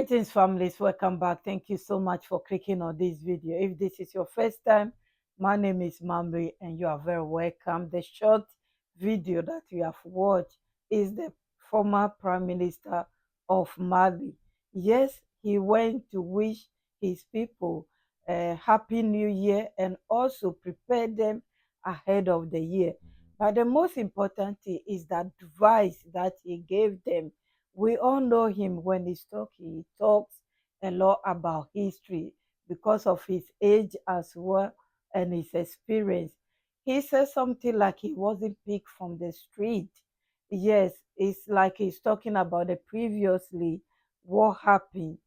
Greetings, families. Welcome back. Thank you so much for clicking on this video. If this is your first time, my name is Mamri and you are very welcome. The short video that you have watched is the former Prime Minister of Mali. Yes, he went to wish his people a happy new year and also prepare them ahead of the year. But the most important thing is that advice that he gave them. We all know him. When he's talking, he talks a lot about history because of his age as well and his experience. He said something like he wasn't picked from the street. Yes, it's like he's talking about the previously what happened.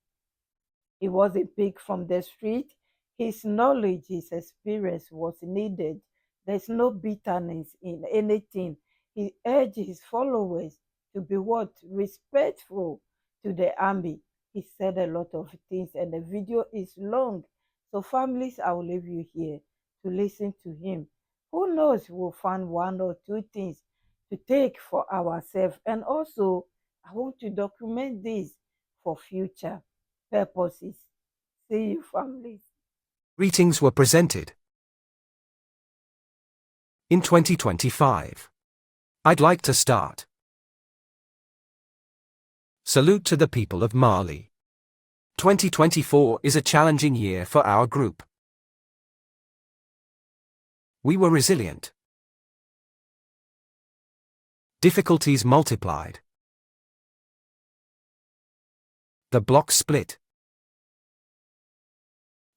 He wasn't picked from the street. His knowledge, his experience was needed. There's no bitterness in anything. He urged his followers to be what? Respectful to the army. He said a lot of things and the video is long. So families, I will leave you here to listen to him. Who knows, we'll find one or two things to take for ourselves. And also, I want to document this for future purposes. See you, families. Greetings were presented in 2025. I'd like to start. Salute to the people of Mali. 2024 is a challenging year for our group. We were resilient. Difficulties multiplied. The bloc split.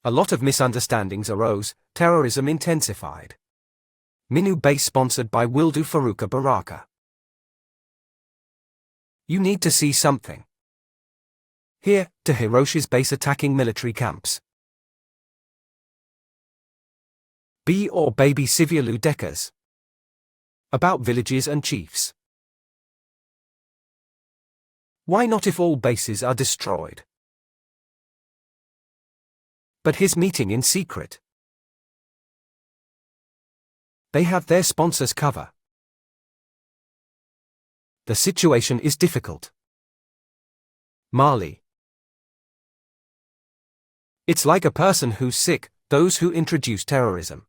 A lot of misunderstandings arose, terrorism intensified. Minu base sponsored by Wildu Faruka Baraka. You need to see something. Here, to Hiroshi's base attacking military camps. B or baby Sivialu Dekas. About villages and chiefs. Why not if all bases are destroyed? But his meeting in secret. They have their sponsors cover. The situation is difficult. Mali. It's like a person who's sick, those who introduce terrorism.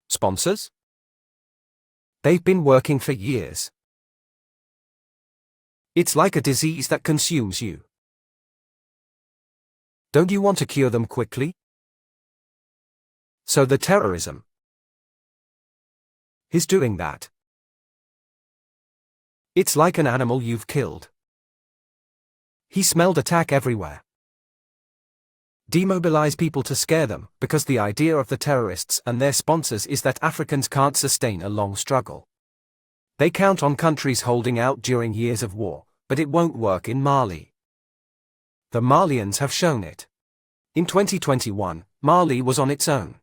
Sponsors? They've been working for years. It's like a disease that consumes you. Don't you want to cure them quickly? So the terrorism. He's doing that. It's like an animal you've killed. He smelled attack everywhere. Demobilize people to scare them, because the idea of the terrorists and their sponsors is that Africans can't sustain a long struggle. They count on countries holding out during years of war, but it won't work in Mali. The Malians have shown it. In 2021, Mali was on its own.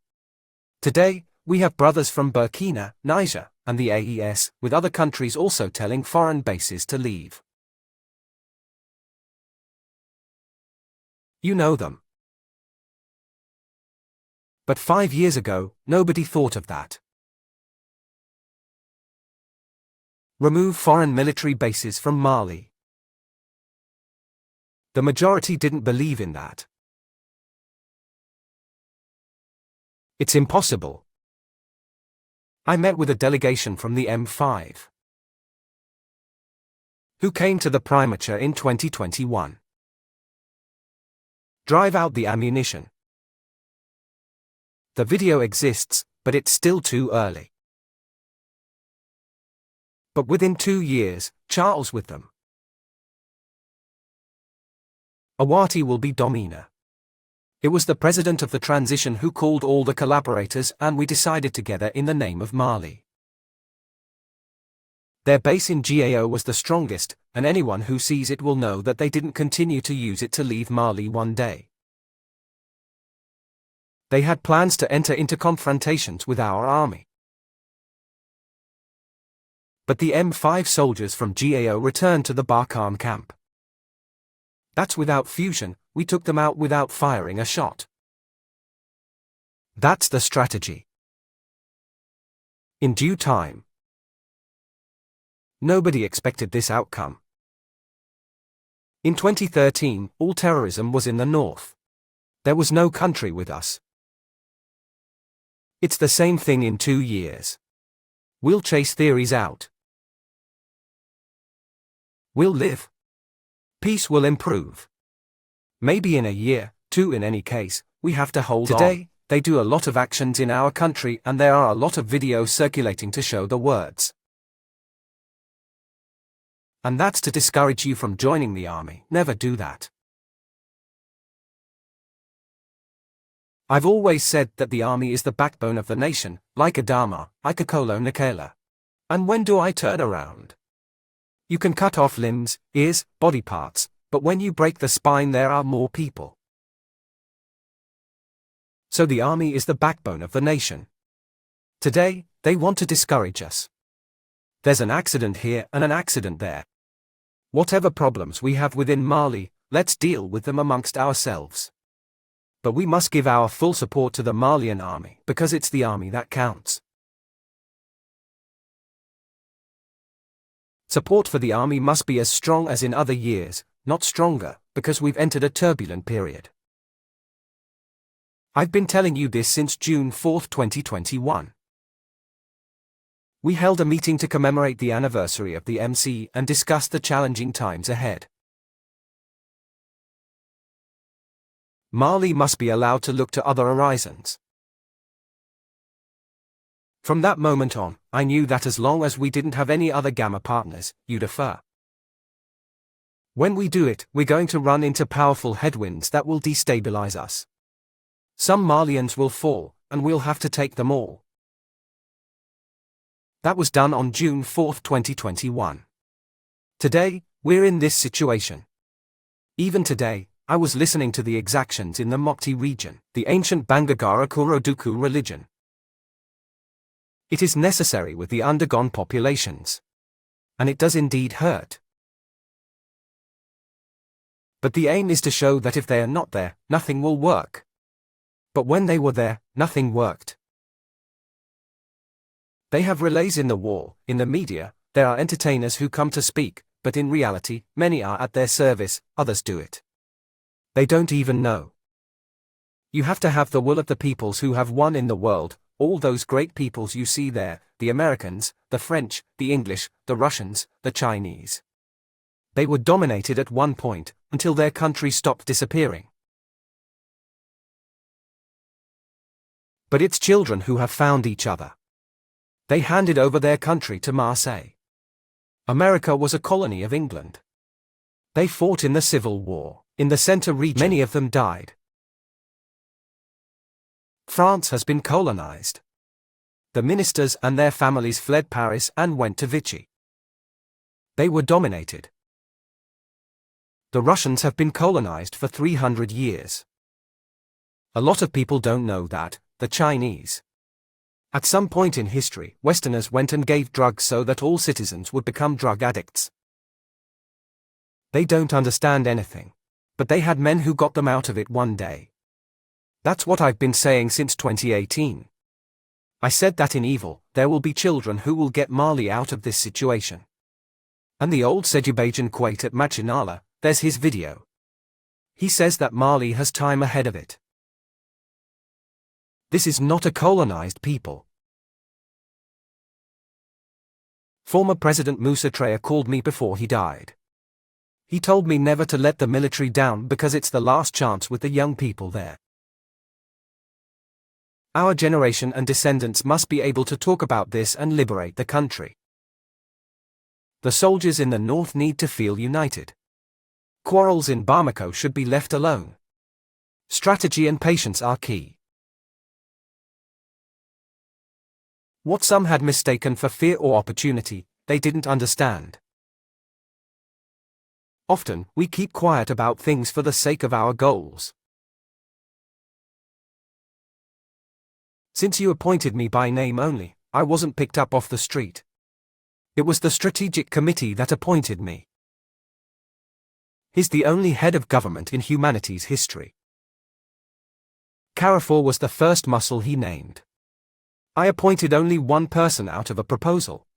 Today, we have brothers from Burkina, Niger, and the AES, with other countries also telling foreign bases to leave. You know them. But 5 years ago, nobody thought of that. Remove foreign military bases from Mali. The majority didn't believe in that. It's impossible. I met with a delegation from the M5 who came to the primature in 2021. Drive out the ammunition. The video exists, but it's still too early. But within 2 years, Charles with them. Awati will be Domina. It was the president of the transition who called all the collaborators and we decided together in the name of Mali. Their base in GAO was the strongest, and anyone who sees it will know that they didn't continue to use it to leave Mali one day. They had plans to enter into confrontations with our army. But the M5 soldiers from GAO returned to the Barkhane camp. That's without fusion, we took them out without firing a shot. That's the strategy. In due time. Nobody expected this outcome. In 2013, all terrorism was in the north. There was no country with us. It's the same thing in 2 years. We'll chase theories out. We'll live. Peace will improve. Maybe in a year, 2 in any case, we have to hold on. Today, they do a lot of actions in our country and there are a lot of videos circulating to show the words. And that's to discourage you from joining the army. Never do that. I've always said that the army is the backbone of the nation, like Adama, Ikakolo Nikela. And when do I turn around? You can cut off limbs, ears, body parts, but when you break the spine there are more people. So the army is the backbone of the nation. Today, they want to discourage us. There's an accident here and an accident there. Whatever problems we have within Mali, let's deal with them amongst ourselves. But we must give our full support to the Malian army, because it's the army that counts. Support for the army must be as strong as in other years, not stronger, because we've entered a turbulent period. I've been telling you this since June 4, 2021. We held a meeting to commemorate the anniversary of the MC and discuss the challenging times ahead. Mali must be allowed to look to other horizons. From that moment on, I knew that as long as we didn't have any other Gamma partners, UDFA. When we do it, we're going to run into powerful headwinds that will destabilize us. Some Malians will fall, and we'll have to take them all. That was done on June 4, 2021. Today, we're in this situation. Even today, I was listening to the exactions in the Mopti region, the ancient Bangagara Kuroduku religion. It is necessary with the undergone populations. And it does indeed hurt. But the aim is to show that if they are not there, nothing will work. But when they were there, nothing worked. They have relays in the wall, in the media, there are entertainers who come to speak, but in reality, many are at their service, others do it. They don't even know. You have to have the will of the peoples who have won in the world, all those great peoples you see there, the Americans, the French, the English, the Russians, the Chinese. They were dominated at one point, until their country stopped disappearing. But it's children who have found each other. They handed over their country to Marseille. America was a colony of England. They fought in the Civil War. In the center region, many of them died. France has been colonized. The ministers and their families fled Paris and went to Vichy. They were dominated. The Russians have been colonized for 300 years. A lot of people don't know that, the Chinese. At some point in history, Westerners went and gave drugs so that all citizens would become drug addicts. They don't understand anything. But they had men who got them out of it one day. That's what I've been saying since 2018. I said that in evil, there will be children who will get Mali out of this situation. And the old Sejubajan Quate at Machinala, there's his video. He says that Mali has time ahead of it. This is not a colonized people. Former President Moussa Traore called me before he died. He told me never to let the military down because it's the last chance with the young people there. Our generation and descendants must be able to talk about this and liberate the country. The soldiers in the north need to feel united. Quarrels in Bamako should be left alone. Strategy and patience are key. What some had mistaken for fear or opportunity, they didn't understand. Often, we keep quiet about things for the sake of our goals. Since you appointed me by name only, I wasn't picked up off the street. It was the Strategic Committee that appointed me. He's the only head of government in humanity's history. Carrefour was the first muscle he named. I appointed only one person out of a proposal.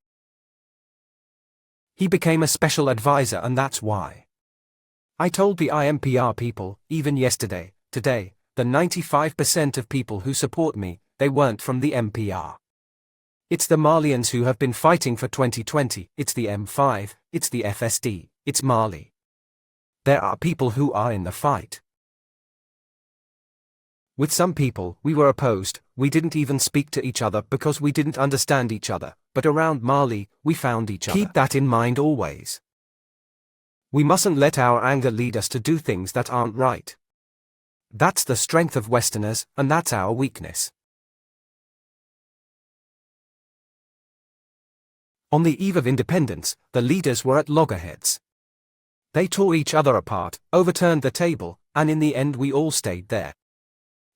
He became a special advisor and that's why. I told the IMPR people, even yesterday, today, the 95% of people who support me, they weren't from the MPR. It's the Malians who have been fighting for 2020, it's the M5, it's the FSD, it's Mali. There are people who are in the fight. With some people, we were opposed, we didn't even speak to each other because we didn't understand each other, but around Mali, we found each other. Keep that in mind always. We mustn't let our anger lead us to do things that aren't right. That's the strength of Westerners, and that's our weakness. On the eve of independence, the leaders were at loggerheads. They tore each other apart, overturned the table, and in the end we all stayed there.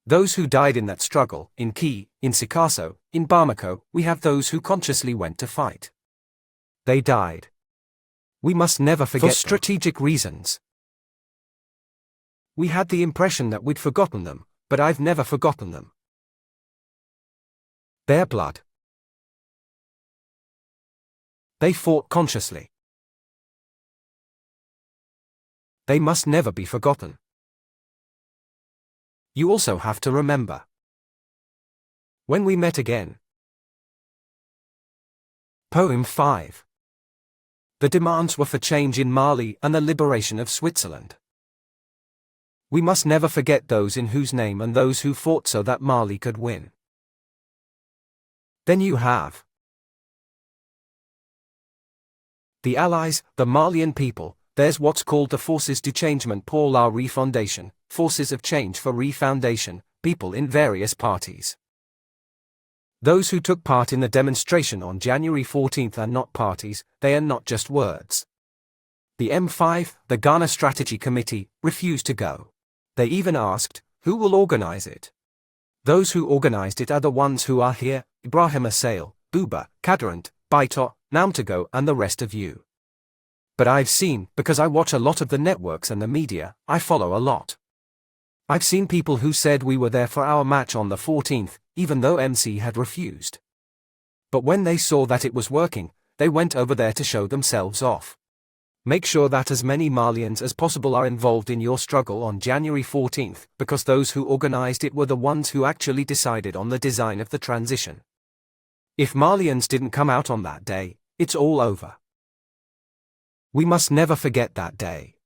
Those who died in that struggle, in Key, in Sikasso, in Bamako, we have those who consciously went to fight. They died. We must never forget for strategic reasons. We had the impression that we'd forgotten them, but I've never forgotten them. Their blood. They fought consciously. They must never be forgotten. You also have to remember. When we met again. Poem 5. The demands were for change in Mali and the liberation of Switzerland. We must never forget those in whose name and those who fought so that Mali could win. Then you have the Allies, the Malian people. There's what's called the Forces du Changement pour la Refondation, Forces of Change for Refoundation, people in various parties. Those who took part in the demonstration on January 14th are not parties, they are not just words. The M5, the Ghana Strategy Committee, refused to go. They even asked, who will organize it? Those who organized it are the ones who are here, Ibrahim Assail, Buba, Kadarant, Baito, Namtago and the rest of you. But I've seen, because I watch a lot of the networks and the media, I follow a lot. I've seen people who said we were there for our match on the 14th, even though MC had refused. But when they saw that it was working, they went over there to show themselves off. Make sure that as many Malians as possible are involved in your struggle on January 14th, because those who organized it were the ones who actually decided on the design of the transition. If Malians didn't come out on that day, it's all over. We must never forget that day.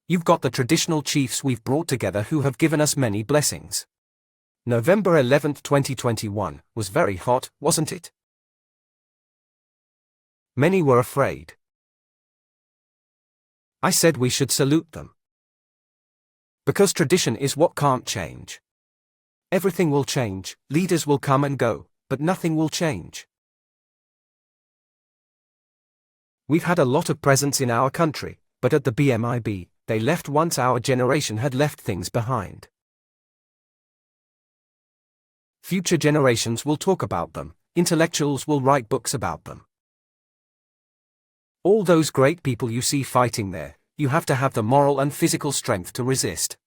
You've got the traditional chiefs we've brought together who have given us many blessings. November 11, 2021, was very hot, wasn't it? Many were afraid. I said we should salute them. Because tradition is what can't change. Everything will change, leaders will come and go, but nothing will change. We've had a lot of presence in our country, but at the BMIB, they left once our generation had left things behind. Future generations will talk about them, intellectuals will write books about them. All those great people you see fighting there, you have to have the moral and physical strength to resist.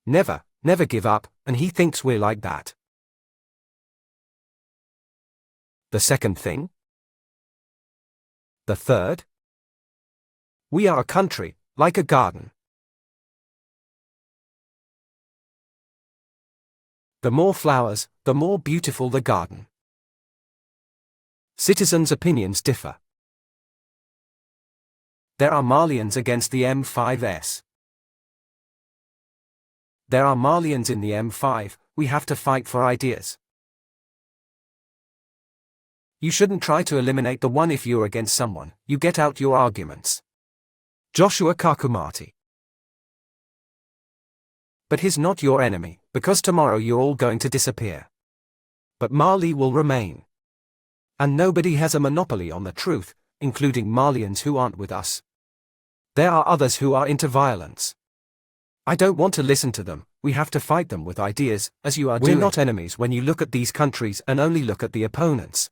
Never, never give up, and he thinks we're like that. The second thing? The third? We are a country, like a garden. The more flowers, the more beautiful the garden. Citizens' opinions differ. There are Malians against the M5s. There are Malians in the M5, we have to fight for ideas. You shouldn't try to eliminate the one if you're against someone, you get out your arguments. Joshua Kakumati. But he's not your enemy, because tomorrow you're all going to disappear. But Mali will remain. And nobody has a monopoly on the truth, including Malians who aren't with us. There are others who are into violence. I don't want to listen to them, we have to fight them with ideas, as you are doing. We're not enemies when you look at these countries and only look at the opponents.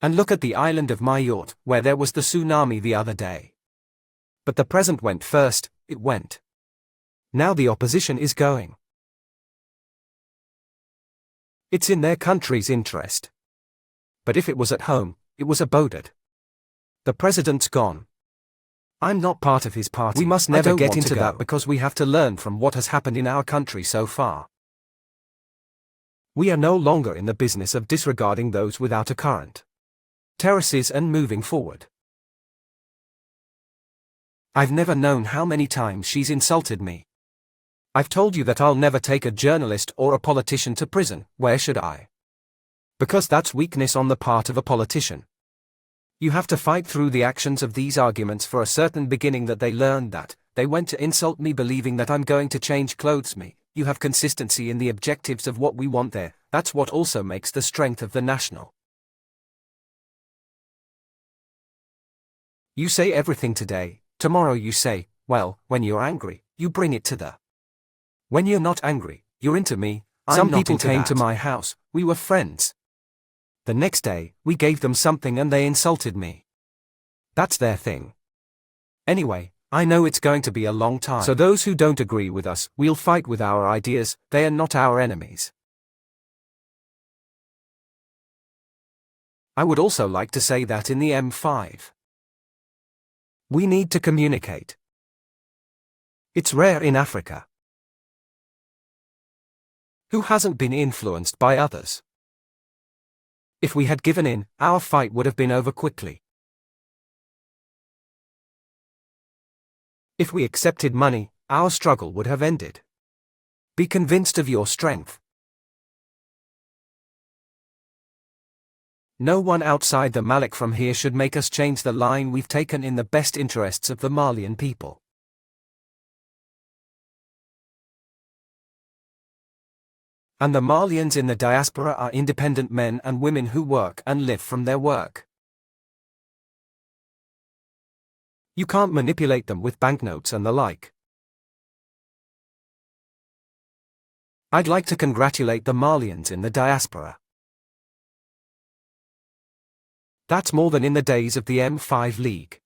And look at the island of Mayotte, where there was the tsunami the other day. But the present went first, it went. Now the opposition is going. It's in their country's interest. But if it was at home, it was aboded. The president's gone. I'm not part of his party. We must never get into that because we have to learn from what has happened in our country so far. We are no longer in the business of disregarding those without a current. Terraces and moving forward. I've never known how many times she's insulted me. I've told you that I'll never take a journalist or a politician to prison. Where should I? Because that's weakness on the part of a politician. You have to fight through the actions of these arguments for a certain beginning that they learned that. They went to insult me believing that I'm going to change clothes me. You have consistency in the objectives of what we want there. That's what also makes the strength of the national. You say everything today, tomorrow you say, well, when you're angry, you bring it to the. When you're not angry, you're into me. Some people came to my house, we were friends. The next day, we gave them something and they insulted me. That's their thing. Anyway, I know it's going to be a long time. So those who don't agree with us, we'll fight with our ideas. They are not our enemies. I would also like to say that in the M5, we need to communicate. It's rare in Africa. Who hasn't been influenced by others? If we had given in, our fight would have been over quickly. If we accepted money, our struggle would have ended. Be convinced of your strength. No one outside the Malik from here should make us change the line we've taken in the best interests of the Malian people. And the Malians in the diaspora are independent men and women who work and live from their work. You can't manipulate them with banknotes and the like. I'd like to congratulate the Malians in the diaspora. That's more than in the days of the M5 League.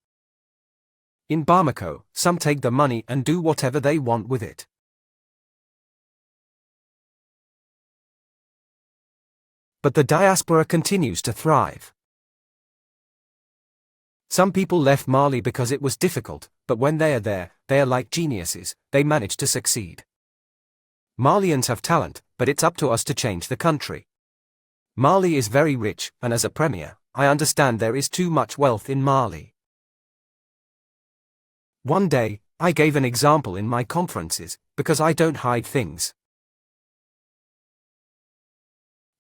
In Bamako, some take the money and do whatever they want with it. But the diaspora continues to thrive. Some people left Mali because it was difficult, but when they are there, they are like geniuses, they manage to succeed. Malians have talent, but it's up to us to change the country. Mali is very rich, and as a premier, I understand there is too much wealth in Mali. One day, I gave an example in my conferences, because I don't hide things.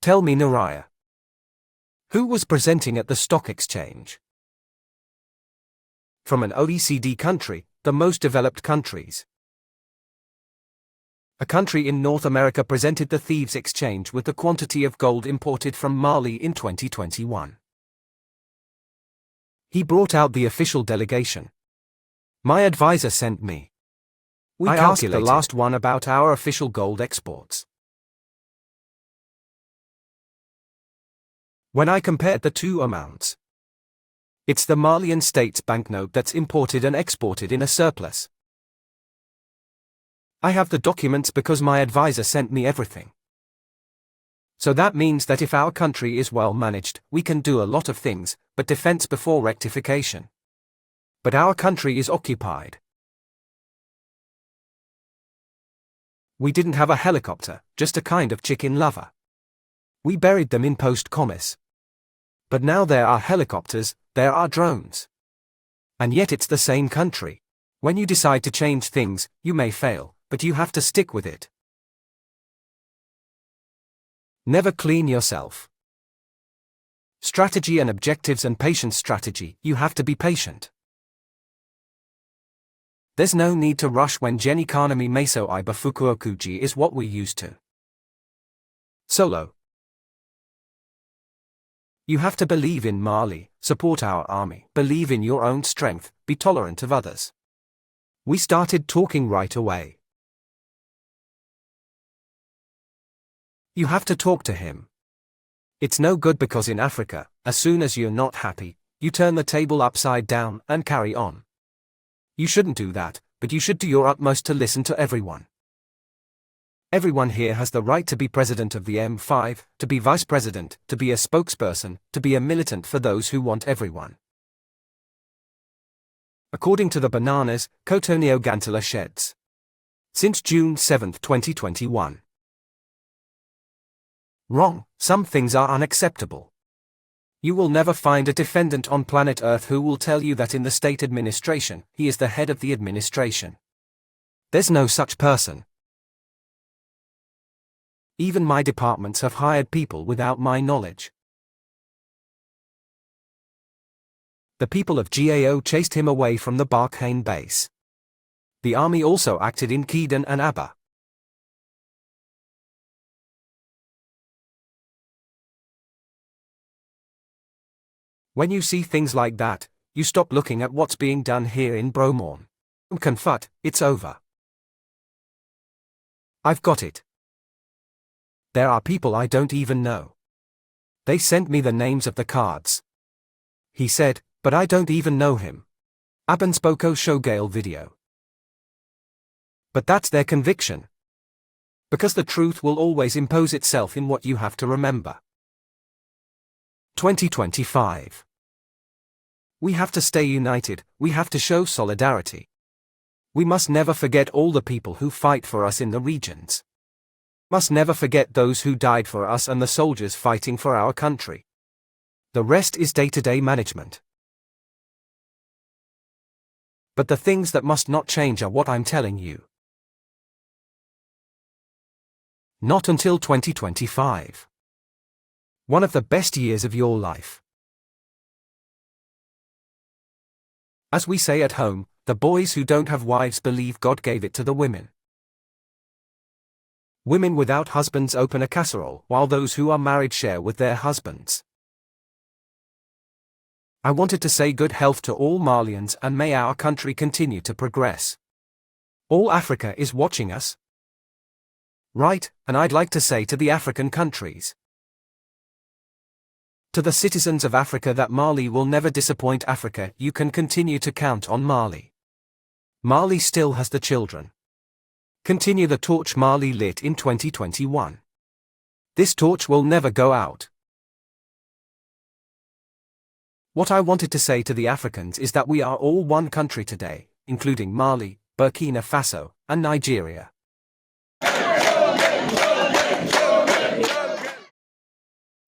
Tell me, Naraya. Who was presenting at the stock exchange? From an OECD country, the most developed countries. A country in North America presented the Thieves Exchange with the quantity of gold imported from Mali in 2021. He brought out the official delegation. My advisor sent me. I asked the last one about our official gold exports. When I compared the two amounts, it's the Malian state's banknote that's imported and exported in a surplus. I have the documents because my advisor sent me everything. So that means that if our country is well managed, we can do a lot of things, but defense before rectification. But our country is occupied. We didn't have a helicopter, just a kind of chicken lover. We buried them in post-commerce. But now there are helicopters, there are drones. And yet it's the same country. When you decide to change things, you may fail, but you have to stick with it. Never clean yourself. Strategy and objectives and patience strategy, you have to be patient. There's no need to rush when Economy Meso Iba Fukuokuji is what we're used to. Solo. You have to believe in Mali, support our army, believe in your own strength, be tolerant of others. We started talking right away. You have to talk to him. It's no good because in Africa, as soon as you're not happy, you turn the table upside down and carry on. You shouldn't do that, but you should do your utmost to listen to everyone. Everyone here has the right to be president of the M5, to be vice president, to be a spokesperson, to be a militant for those who want everyone. according to the Bananas, Cotonio Gantala sheds. Since June 7, 2021. Wrong, some things are unacceptable. You will never find a defendant on planet Earth who will tell you that in the state administration, he is the head of the administration. There's no such person. Even my departments have hired people without my knowledge. The people of GAO chased him away from the Barkhane base. The army also acted in Kedan and Abba. When you see things like that, you stop looking at what's being done here in Bromorn. Confut, it's over. I've got it. There are people I don't even know. They sent me the names of the cards. He said, but I don't even know him. Abanspoko Shogale video. But that's their conviction. Because the truth will always impose itself in what you have to remember. 2025. We have to stay united, we have to show solidarity. We must never forget all the people who fight for us in the regions. Must never forget those who died for us and the soldiers fighting for our country. The rest is day-to-day management. But the things that must not change are what I'm telling you. Not until 2025. One of the best years of your life. As we say at home, the boys who don't have wives believe God gave it to the women. Women without husbands open a casserole, while those who are married share with their husbands. I wanted to say good health to all Malians and may our country continue to progress. All Africa is watching us. Right, and I'd like to say to the African countries. To the citizens of Africa that Mali will never disappoint Africa, you can continue to count on Mali. Mali still has the children. Continue the torch Mali lit in 2021. This torch will never go out. What I wanted to say to the Africans is that we are all one country today, including Mali, Burkina Faso, and Nigeria.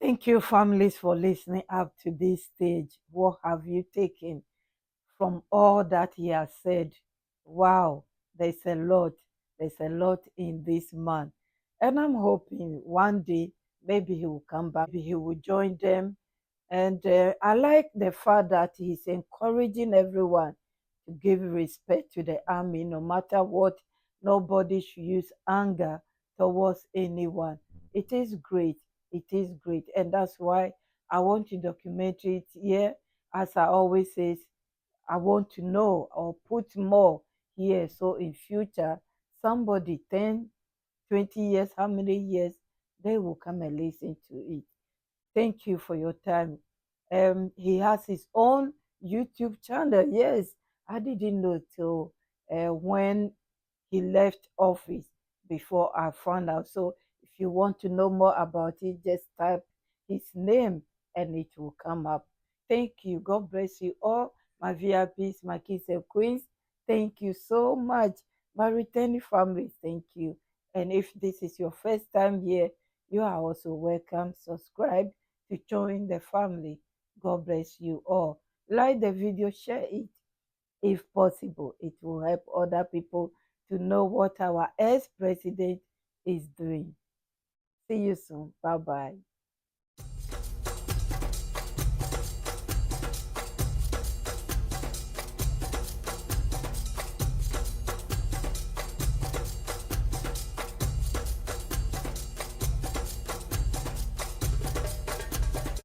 Thank you, families, for listening up to this stage. What have you taken from all that he has said? Wow, there's a lot. There's a lot in this man. And I'm hoping one day maybe he will come back, maybe he will join them. And I like the fact that he's encouraging everyone to give respect to the army, no matter what. Nobody should use anger towards anyone. It is great. It is great. And that's why I want to document it here. As I always say, I want to know or put more here. So in future, somebody 10, 20 years, how many years, they will come and listen to it. Thank you for your time. He has his own YouTube channel. Yes, I didn't know till when he left office before I found out. So if you want to know more about it, just type his name and it will come up. Thank you. God bless you all, my VIPs, my kings and queens. Thank you so much. My returning family, thank you. And if this is your first time here, you are also welcome. Subscribe to join the family. God bless you all. Like the video, share it if possible. It will help other people to know what our ex-president is doing. See you soon. Bye-bye.